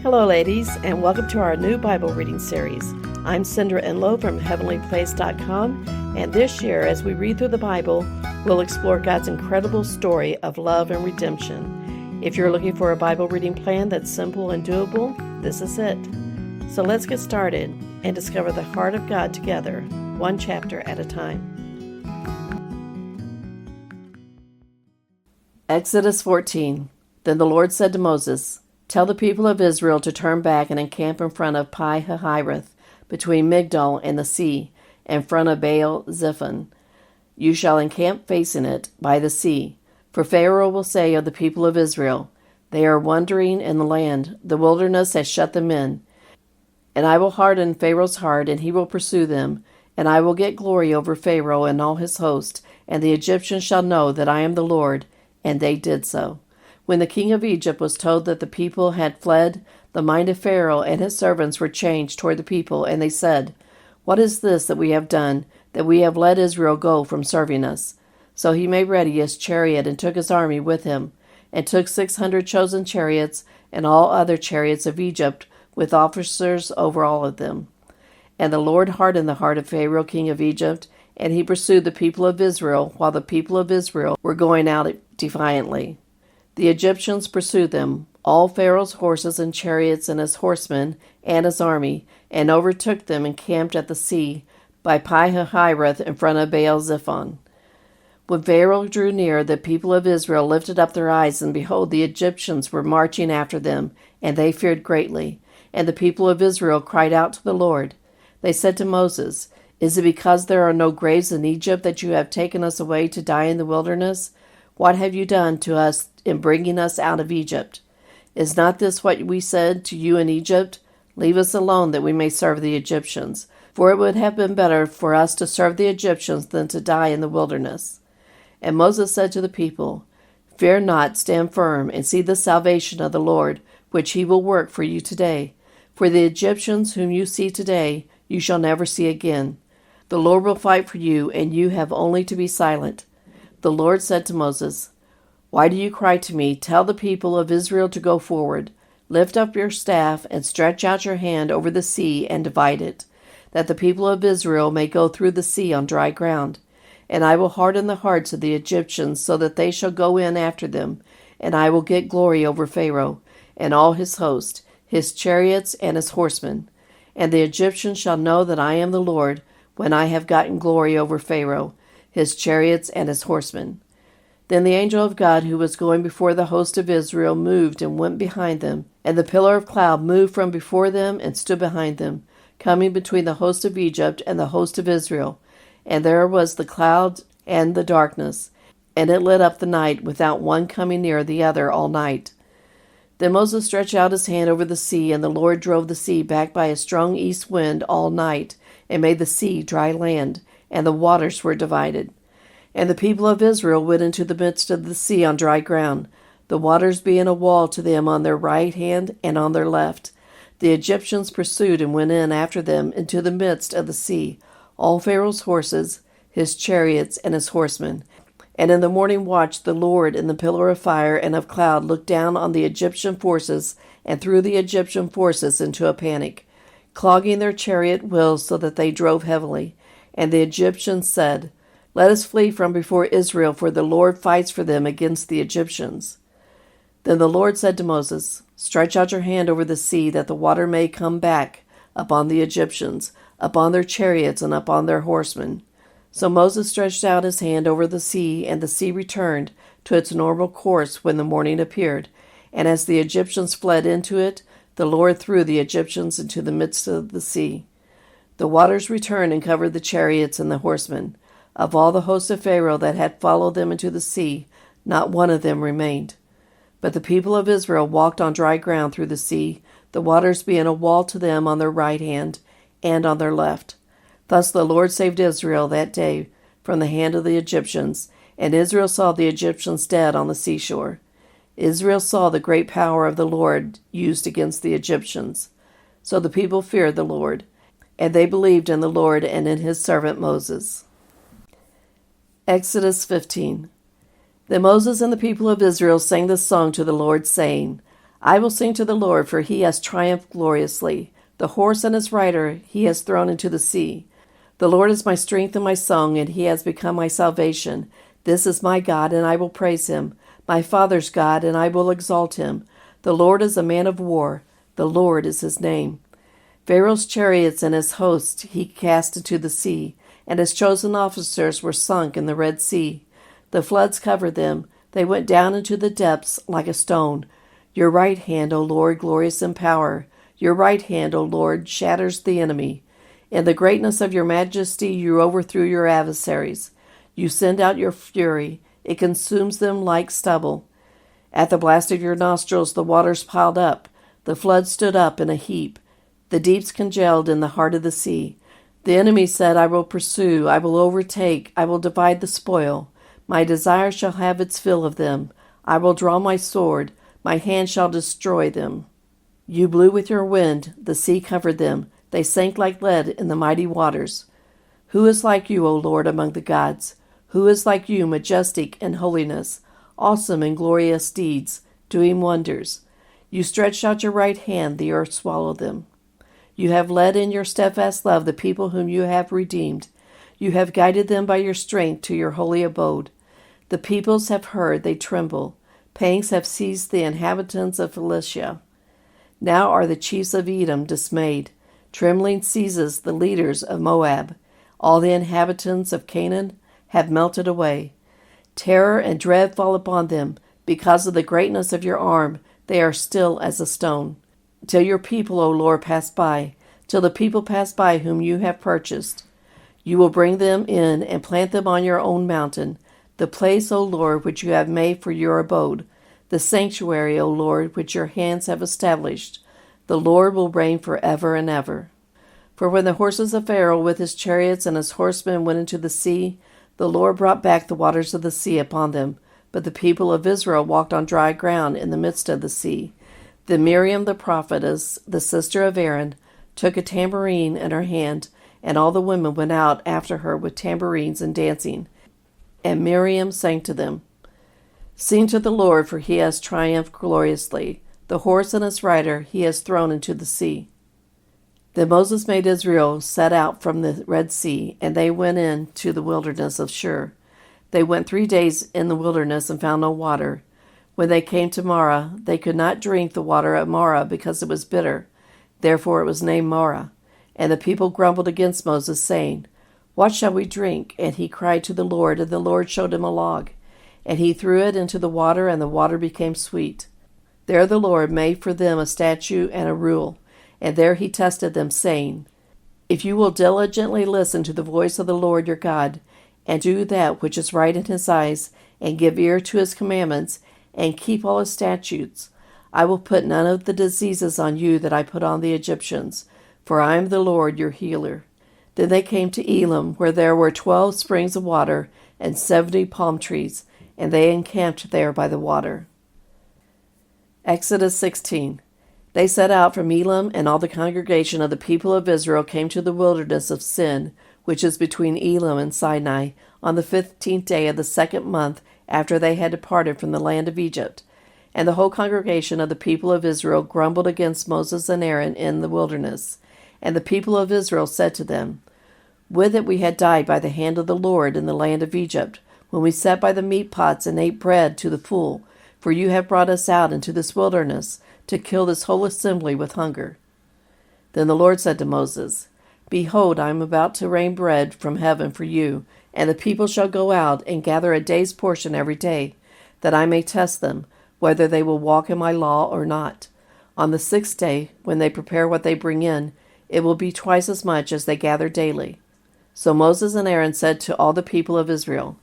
Hello, ladies, and welcome to our new Bible reading series. I'm Cindra Enlow from HeavenlyPlace.com, and this year, as we read through the Bible, we'll explore God's incredible story of love and redemption. If you're looking for a Bible reading plan that's simple and doable, this is it. So let's get started and discover the heart of God together, one chapter at a time. Exodus 14. Then the Lord said to Moses, "Tell the people of Israel to turn back and encamp in front of Pi-hahiroth, between Migdol and the sea, in front of Baal-zephon. You shall encamp facing it, by the sea. For Pharaoh will say of the people of Israel, They are wandering in the land, the wilderness has shut them in. And I will harden Pharaoh's heart, and he will pursue them, and I will get glory over Pharaoh and all his host, and the Egyptians shall know that I am the Lord." And they did so. When the king of Egypt was told that the people had fled, the mind of Pharaoh and his servants were changed toward the people, and they said, "What is this that we have done, that we have let Israel go from serving us?" So he made ready his chariot and took his army with him, and took 600 chosen chariots and all other chariots of Egypt, with officers over all of them. And the Lord hardened the heart of Pharaoh king of Egypt, and he pursued the people of Israel, while the people of Israel were going out defiantly. The Egyptians pursued them, all Pharaoh's horses and chariots and his horsemen and his army, and overtook them and camped at the sea by Pi-hahiroth in front of Baal-zephon. When Pharaoh drew near, the people of Israel lifted up their eyes, and behold, the Egyptians were marching after them, and they feared greatly. And the people of Israel cried out to the Lord. They said to Moses, "Is it because there are no graves in Egypt that you have taken us away to die in the wilderness? What have you done to us in bringing us out of Egypt? Is not this what we said to you in Egypt? Leave us alone that we may serve the Egyptians. For it would have been better for us to serve the Egyptians than to die in the wilderness." And Moses said to the people, "Fear not, stand firm, and see the salvation of the Lord, which he will work for you today. For the Egyptians whom you see today, you shall never see again. The Lord will fight for you, and you have only to be silent." The Lord said to Moses, "Why do you cry to me? Tell the people of Israel to go forward. Lift up your staff and stretch out your hand over the sea and divide it, that the people of Israel may go through the sea on dry ground. And I will harden the hearts of the Egyptians so that they shall go in after them, and I will get glory over Pharaoh and all his host, his chariots and his horsemen. And the Egyptians shall know that I am the Lord when I have gotten glory over Pharaoh, his chariots and his horsemen." Then the angel of God who was going before the host of Israel moved and went behind them, and the pillar of cloud moved from before them and stood behind them, coming between the host of Egypt and the host of Israel. And there was the cloud and the darkness, and it lit up the night, without one coming near the other all night. Then Moses stretched out his hand over the sea, and the Lord drove the sea back by a strong east wind all night, and made the sea dry land, and the waters were divided. And the people of Israel went into the midst of the sea on dry ground, the waters being a wall to them on their right hand and on their left. The Egyptians pursued and went in after them into the midst of the sea, all Pharaoh's horses, his chariots, and his horsemen. And in the morning watch the Lord in the pillar of fire and of cloud looked down on the Egyptian forces and threw the Egyptian forces into a panic, clogging their chariot wheels so that they drove heavily. And the Egyptians said, "Let us flee from before Israel, for the Lord fights for them against the Egyptians." Then the Lord said to Moses, "Stretch out your hand over the sea, that the water may come back upon the Egyptians, upon their chariots and upon their horsemen." So Moses stretched out his hand over the sea, and the sea returned to its normal course when the morning appeared. And as the Egyptians fled into it, the Lord threw the Egyptians into the midst of the sea. The waters returned and covered the chariots and the horsemen. Of all the host of Pharaoh that had followed them into the sea, not one of them remained. But the people of Israel walked on dry ground through the sea, the waters being a wall to them on their right hand and on their left. Thus the Lord saved Israel that day from the hand of the Egyptians, and Israel saw the Egyptians dead on the seashore. Israel saw the great power of the Lord used against the Egyptians. So the people feared the Lord, and they believed in the Lord and in his servant Moses. Exodus 15. Then Moses and the people of Israel sang this song to the Lord, saying, I will sing to the Lord, for he has triumphed gloriously. The horse and his rider he has thrown into the sea. The Lord is my strength and my song, and he has become my salvation. This is my God, and I will praise him, my father's God, and I will exalt him. The Lord is a man of war. The Lord is his name. Pharaoh's chariots and his hosts he cast into the sea, and his chosen officers were sunk in the Red Sea. The floods covered them. They went down into the depths like a stone. Your right hand, O Lord, glorious in power. Your right hand, O Lord, shatters the enemy. In the greatness of your majesty you overthrew your adversaries. You send out your fury. It consumes them like stubble. At the blast of your nostrils the waters piled up. The flood stood up in a heap. The deeps congealed in the heart of the sea. The enemy said, I will pursue, I will overtake, I will divide the spoil. My desire shall have its fill of them. I will draw my sword, my hand shall destroy them. You blew with your wind, the sea covered them. They sank like lead in the mighty waters. Who is like you, O Lord, among the gods? Who is like you, majestic in holiness, awesome in glorious deeds, doing wonders? You stretched out your right hand, the earth swallowed them. You have led in your steadfast love the people whom you have redeemed. You have guided them by your strength to your holy abode. The peoples have heard, they tremble. Pangs have seized the inhabitants of Philistia. Now are the chiefs of Edom dismayed. Trembling seizes the leaders of Moab. All the inhabitants of Canaan have melted away. Terror and dread fall upon them. Because of the greatness of your arm, they are still as a stone. Till your people, O Lord, pass by, till the people pass by whom you have purchased. You will bring them in and plant them on your own mountain, the place, O Lord, which you have made for your abode, the sanctuary, O Lord, which your hands have established. The Lord will reign forever and ever. For when the horses of Pharaoh with his chariots and his horsemen went into the sea, the Lord brought back the waters of the sea upon them, but the people of Israel walked on dry ground in the midst of the sea. Then Miriam the prophetess, the sister of Aaron, took a tambourine in her hand, and all the women went out after her with tambourines and dancing. And Miriam sang to them, Sing to the Lord, for he has triumphed gloriously. The horse and his rider he has thrown into the sea. Then Moses made Israel set out from the Red Sea, and they went into the wilderness of Shur. They went 3 days in the wilderness and found no water. When they came to Marah, they could not drink the water at Marah because it was bitter. Therefore it was named Marah. And the people grumbled against Moses, saying, What shall we drink? And he cried to the Lord, and the Lord showed him a log. And he threw it into the water, and the water became sweet. There the Lord made for them a statute and a rule, and there he tested them, saying, If you will diligently listen to the voice of the Lord your God, and do that which is right in his eyes, and give ear to his commandments, and keep all his statutes, I will put none of the diseases on you that I put on the Egyptians, for I am the Lord your healer. Then they came to Elim, where there were 12 springs of water and 70 palm trees, and they encamped there by the water. Exodus 16. They set out from Elim, and all the congregation of the people of Israel came to the wilderness of Sin, which is between Elim and Sinai, on the 15th day of the 2nd month after they had departed from the land of Egypt. And the whole congregation of the people of Israel grumbled against Moses and Aaron in the wilderness. And the people of Israel said to them, Would that we had died by the hand of the Lord in the land of Egypt, when we sat by the meat pots and ate bread to the full, for you have brought us out into this wilderness to kill this whole assembly with hunger. Then the Lord said to Moses, Behold, I am about to rain bread from heaven for you, and the people shall go out and gather a day's portion every day, that I may test them, whether they will walk in my law or not. On the 6th day, when they prepare what they bring in, it will be twice as much as they gather daily. So Moses and Aaron said to all the people of Israel,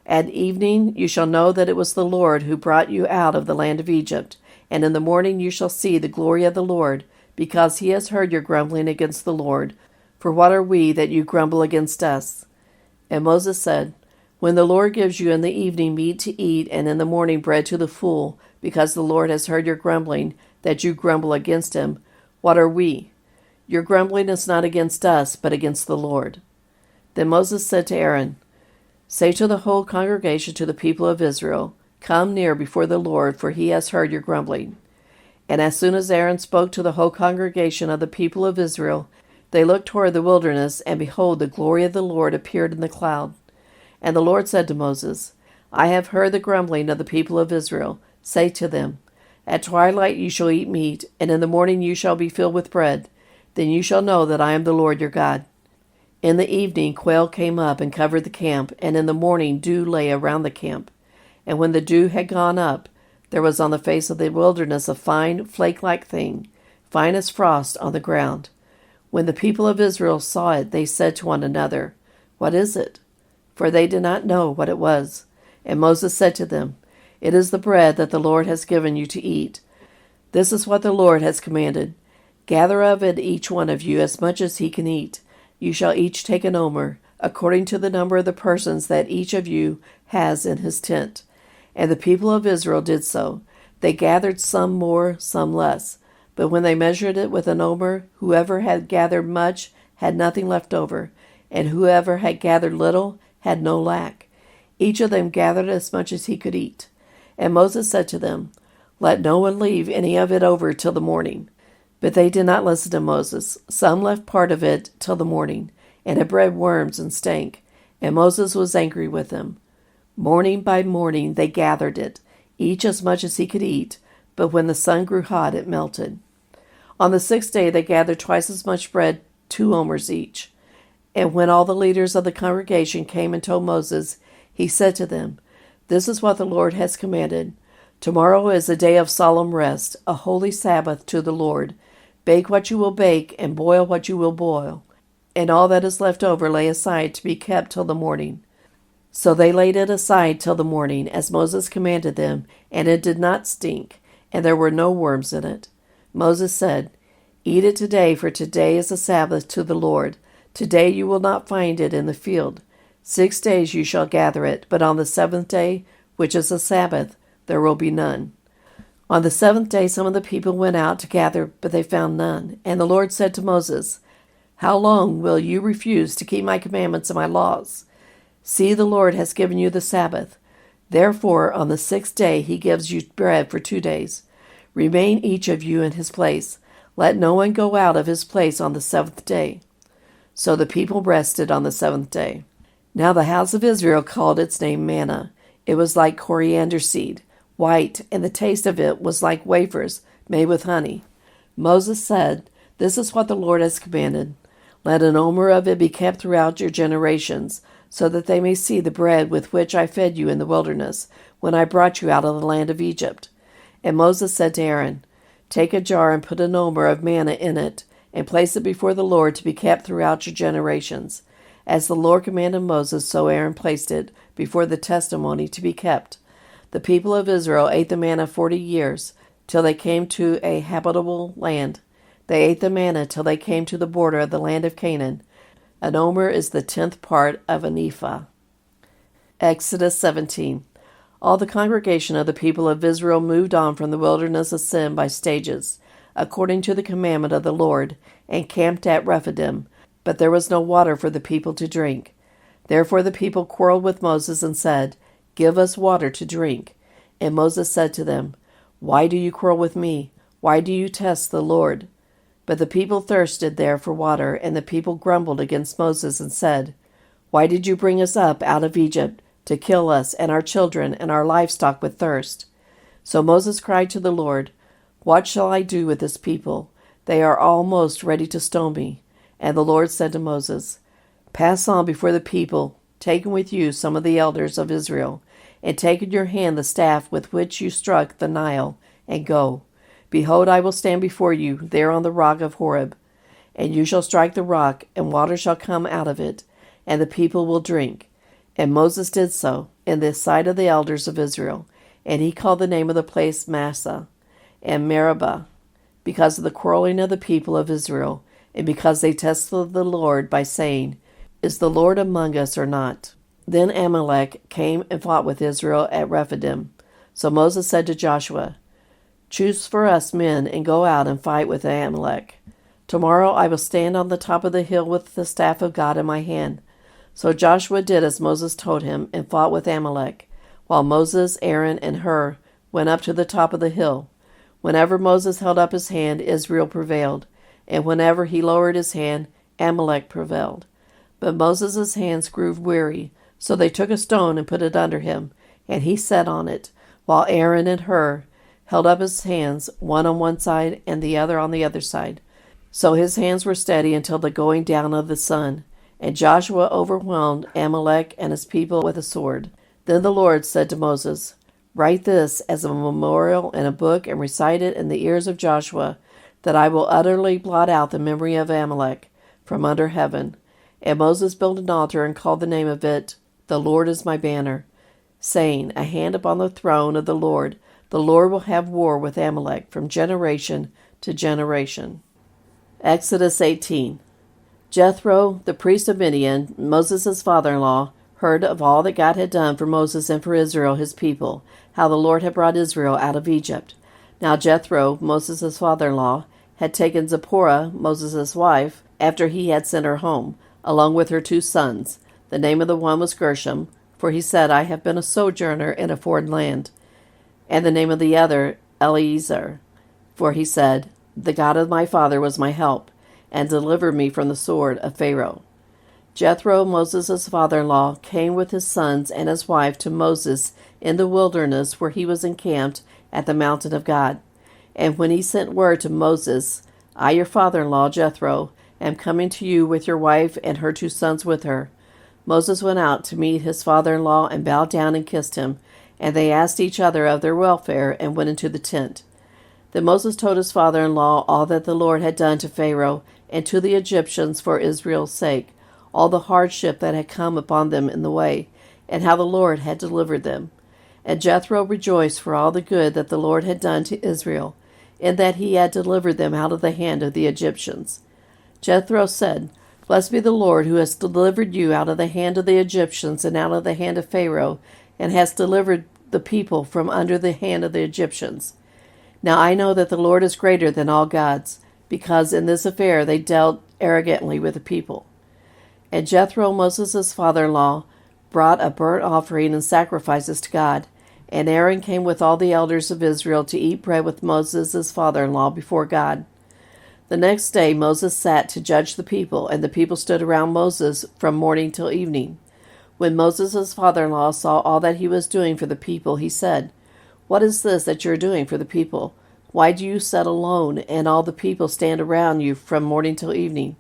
At evening you shall know that it was the Lord who brought you out of the land of Egypt, and in the morning you shall see the glory of the Lord, because he has heard your grumbling against the Lord. For what are we that you grumble against us? And Moses said, When the Lord gives you in the evening meat to eat, and in the morning bread to the full, because the Lord has heard your grumbling, that you grumble against him, what are we? Your grumbling is not against us, but against the Lord. Then Moses said to Aaron, Say to the whole congregation, to the people of Israel, Come near before the Lord, for he has heard your grumbling. And as soon as Aaron spoke to the whole congregation of the people of Israel, they looked toward the wilderness, and behold, the glory of the Lord appeared in the cloud. And the Lord said to Moses, I have heard the grumbling of the people of Israel. Say to them, At twilight you shall eat meat, and in the morning you shall be filled with bread. Then you shall know that I am the Lord your God. In the evening quail came up and covered the camp, and in the morning dew lay around the camp. And when the dew had gone up, there was on the face of the wilderness a fine flake-like thing, fine as frost on the ground. When the people of Israel saw it, they said to one another, What is it? For they did not know what it was. And Moses said to them, It is the bread that the Lord has given you to eat. This is what the Lord has commanded. Gather of it each one of you as much as he can eat. You shall each take an omer, according to the number of the persons that each of you has in his tent. And the people of Israel did so. They gathered some more, some less. But when they measured it with an omer, whoever had gathered much had nothing left over, and whoever had gathered little had no lack. Each of them gathered as much as he could eat. And Moses said to them, Let no one leave any of it over till the morning. But they did not listen to Moses. Some left part of it till the morning, and it bred worms and stank. And Moses was angry with them. Morning by morning they gathered it, each as much as he could eat, but when the sun grew hot it melted. On the 6th day they gathered twice as much bread, 2 omers each. And when all the leaders of the congregation came and told Moses, he said to them, This is what the Lord has commanded. Tomorrow is a day of solemn rest, a holy Sabbath to the Lord. Bake what you will bake, and boil what you will boil, and all that is left over lay aside to be kept till the morning. So they laid it aside till the morning, as Moses commanded them, and it did not stink, and there were no worms in it. Moses said, Eat it today, for today is a Sabbath to the Lord. Today you will not find it in the field. 6 days you shall gather it, but on the 7th day, which is a Sabbath, there will be none. On the 7th day some of the people went out to gather, but they found none. And the Lord said to Moses, How long will you refuse to keep my commandments and my laws? See, the Lord has given you the Sabbath. Therefore, on the 6th day he gives you bread for 2 days. Remain each of you in his place. Let no one go out of his place on the 7th day. So the people rested on the 7th day. Now the house of Israel called its name manna. It was like coriander seed, white, and the taste of it was like wafers made with honey. Moses said, This is what the Lord has commanded. Let an omer of it be kept throughout your generations, so that they may see the bread with which I fed you in the wilderness, when I brought you out of the land of Egypt. And Moses said to Aaron, Take a jar and put an omer of manna in it, and place it before the Lord to be kept throughout your generations. As the Lord commanded Moses, so Aaron placed it before the testimony to be kept. The people of Israel ate the manna 40 years, till they came to a habitable land. They ate the manna till they came to the border of the land of Canaan. An omer is the 10th part of an ephah. Exodus 17. All the congregation of the people of Israel moved on from the wilderness of Sin by stages, according to the commandment of the Lord, and camped at Rephidim. But there was no water for the people to drink. Therefore the people quarreled with Moses and said, Give us water to drink. And Moses said to them, Why do you quarrel with me? Why do you test the Lord? But the people thirsted there for water, and the people grumbled against Moses and said, Why did you bring us up out of Egypt to kill us and our children and our livestock with thirst? So Moses cried to the Lord, What shall I do with this people? They are almost ready to stone me. And the Lord said to Moses, Pass on before the people, taking with you some of the elders of Israel, and take in your hand the staff with which you struck the Nile, and go. Behold, I will stand before you there on the rock of Horeb. And you shall strike the rock, and water shall come out of it, and the people will drink. And Moses did so in the sight of the elders of Israel, and he called the name of the place Massah and Meribah, because of the quarreling of the people of Israel, and because they tested the Lord by saying, Is the Lord among us or not? Then Amalek came and fought with Israel at Rephidim. So Moses said to Joshua, Choose for us men and go out and fight with Amalek. Tomorrow I will stand on the top of the hill with the staff of God in my hand. So Joshua did as Moses told him and fought with Amalek, while Moses, Aaron, and Hur went up to the top of the hill. Whenever Moses held up his hand, Israel prevailed, and whenever he lowered his hand, Amalek prevailed. But Moses' hands grew weary, so they took a stone and put it under him, and he sat on it, while Aaron and Hur held up his hands, one on one side and the other on the other side. So his hands were steady until the going down of the sun. And Joshua overwhelmed Amalek and his people with a sword. Then the Lord said to Moses, "Write this as a memorial in a book and recite it in the ears of Joshua, that I will utterly blot out the memory of Amalek from under heaven." And Moses built an altar and called the name of it, "The Lord is my banner," saying, "A hand upon the throne of the Lord will have war with Amalek from generation to generation." Exodus 18. Jethro, the priest of Midian, Moses' father-in-law, heard of all that God had done for Moses and for Israel his people, how the Lord had brought Israel out of Egypt. Now Jethro, Moses' father-in-law, had taken Zipporah, Moses' wife, after he had sent her home, along with her 2 sons. The name of the one was Gershom, for he said, "I have been a sojourner in a foreign land." And the name of the other, Eleazar, for he said, "The God of my father was my help, and delivered me from the sword of Pharaoh." Jethro, Moses' father-in-law, came with his sons and his wife to Moses in the wilderness where he was encamped at the mountain of God. And when he sent word to Moses, "I, your father-in-law, Jethro, am coming to you with your wife and her 2 sons with her," Moses went out to meet his father-in-law and bowed down and kissed him, and they asked each other of their welfare and went into the tent. Then Moses told his father-in-law all that the Lord had done to Pharaoh and to the Egyptians for Israel's sake, all the hardship that had come upon them in the way, and how the Lord had delivered them. And Jethro rejoiced for all the good that the Lord had done to Israel, in that he had delivered them out of the hand of the Egyptians. Jethro said, "Blessed be the Lord, who has delivered you out of the hand of the Egyptians and out of the hand of Pharaoh, and has delivered the people from under the hand of the Egyptians. Now I know that the Lord is greater than all gods, because in this affair they dealt arrogantly with the people." And Jethro, Moses' father-in-law, brought a burnt offering and sacrifices to God. And Aaron came with all the elders of Israel to eat bread with Moses' father-in-law before God. The next day Moses sat to judge the people, and the people stood around Moses from morning till evening. When Moses' father-in-law saw all that he was doing for the people, he said, "What is this that you are doing for the people? Why do you sit alone, and all the people stand around you from morning till evening?"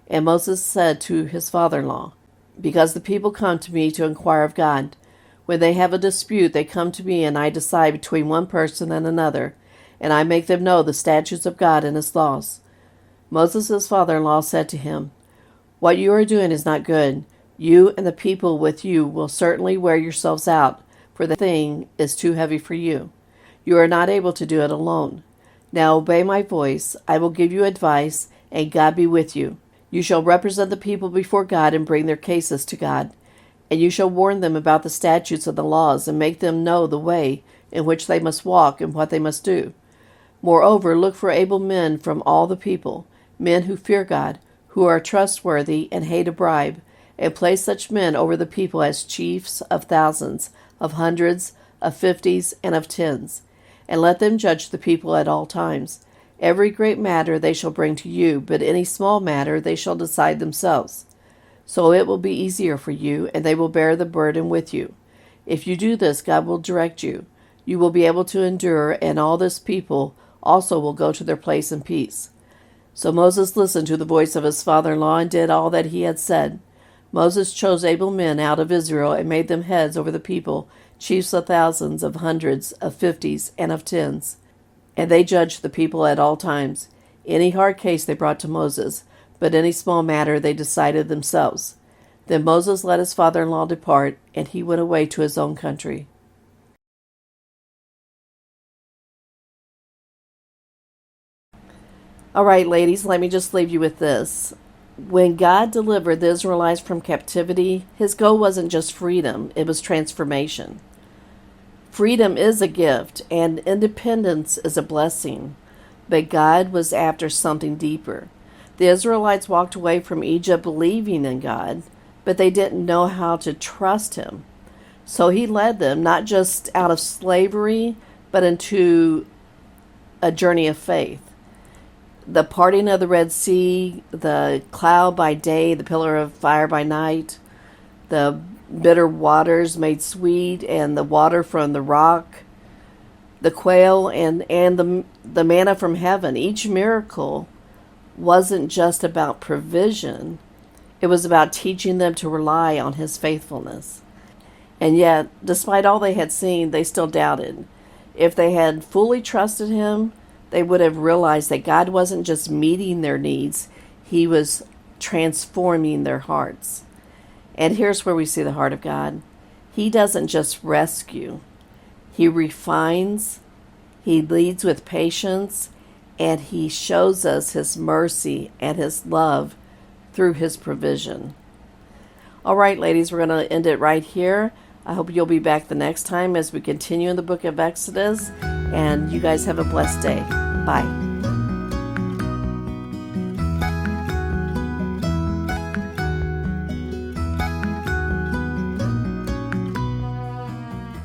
And Moses said to his father-in-law, "Because the people come to me to inquire of God. When they have a dispute, they come to me, and I decide between one person and another, and I make them know the statutes of God and his laws." Moses' father-in-law said to him, "What you are doing is not good. You and the people with you will certainly wear yourselves out, for the thing is too heavy for you. You are not able to do it alone. Now obey my voice. I will give you advice, and God be with you. You shall represent the people before God and bring their cases to God. And you shall warn them about the statutes of the laws, and make them know the way in which they must walk and what they must do. Moreover, look for able men from all the people, men who fear God, who are trustworthy and hate a bribe, and place such men over the people as chiefs of thousands, of hundreds, of 50s, and of 10s. And let them judge the people at all times. Every great matter they shall bring to you, but any small matter they shall decide themselves. So it will be easier for you, and they will bear the burden with you. If you do this, God will direct you. You will be able to endure, and all this people also will go to their place in peace." So Moses listened to the voice of his father-in-law and did all that he had said. Moses chose able men out of Israel and made them heads over the people, chiefs of thousands, of hundreds, of 50s, and of 10s. And they judged the people at all times. Any hard case they brought to Moses, but any small matter they decided themselves. Then Moses let his father-in-law depart, and he went away to his own country. All right, ladies, let me just leave you with this. When God delivered the Israelites from captivity, his goal wasn't just freedom, it was transformation. Freedom is a gift, and independence is a blessing. But God was after something deeper. The Israelites walked away from Egypt believing in God, but they didn't know how to trust him. So he led them not just out of slavery, but into a journey of faith. The parting of the Red Sea, the cloud by day, the pillar of fire by night, the bitter waters made sweet, and the water from the rock, the quail, and the manna from heaven. Each miracle wasn't just about provision. It was about teaching them to rely on his faithfulness. And yet, despite all they had seen, they still doubted. If they had fully trusted him, they would have realized that God wasn't just meeting their needs, he was transforming their hearts. And here's where we see the heart of God. He doesn't just rescue. He refines, he leads with patience, and he shows us his mercy and his love through his provision. All right, ladies, we're going to end it right here. I hope you'll be back the next time as we continue in the book of Exodus, and you guys have a blessed day. Bye.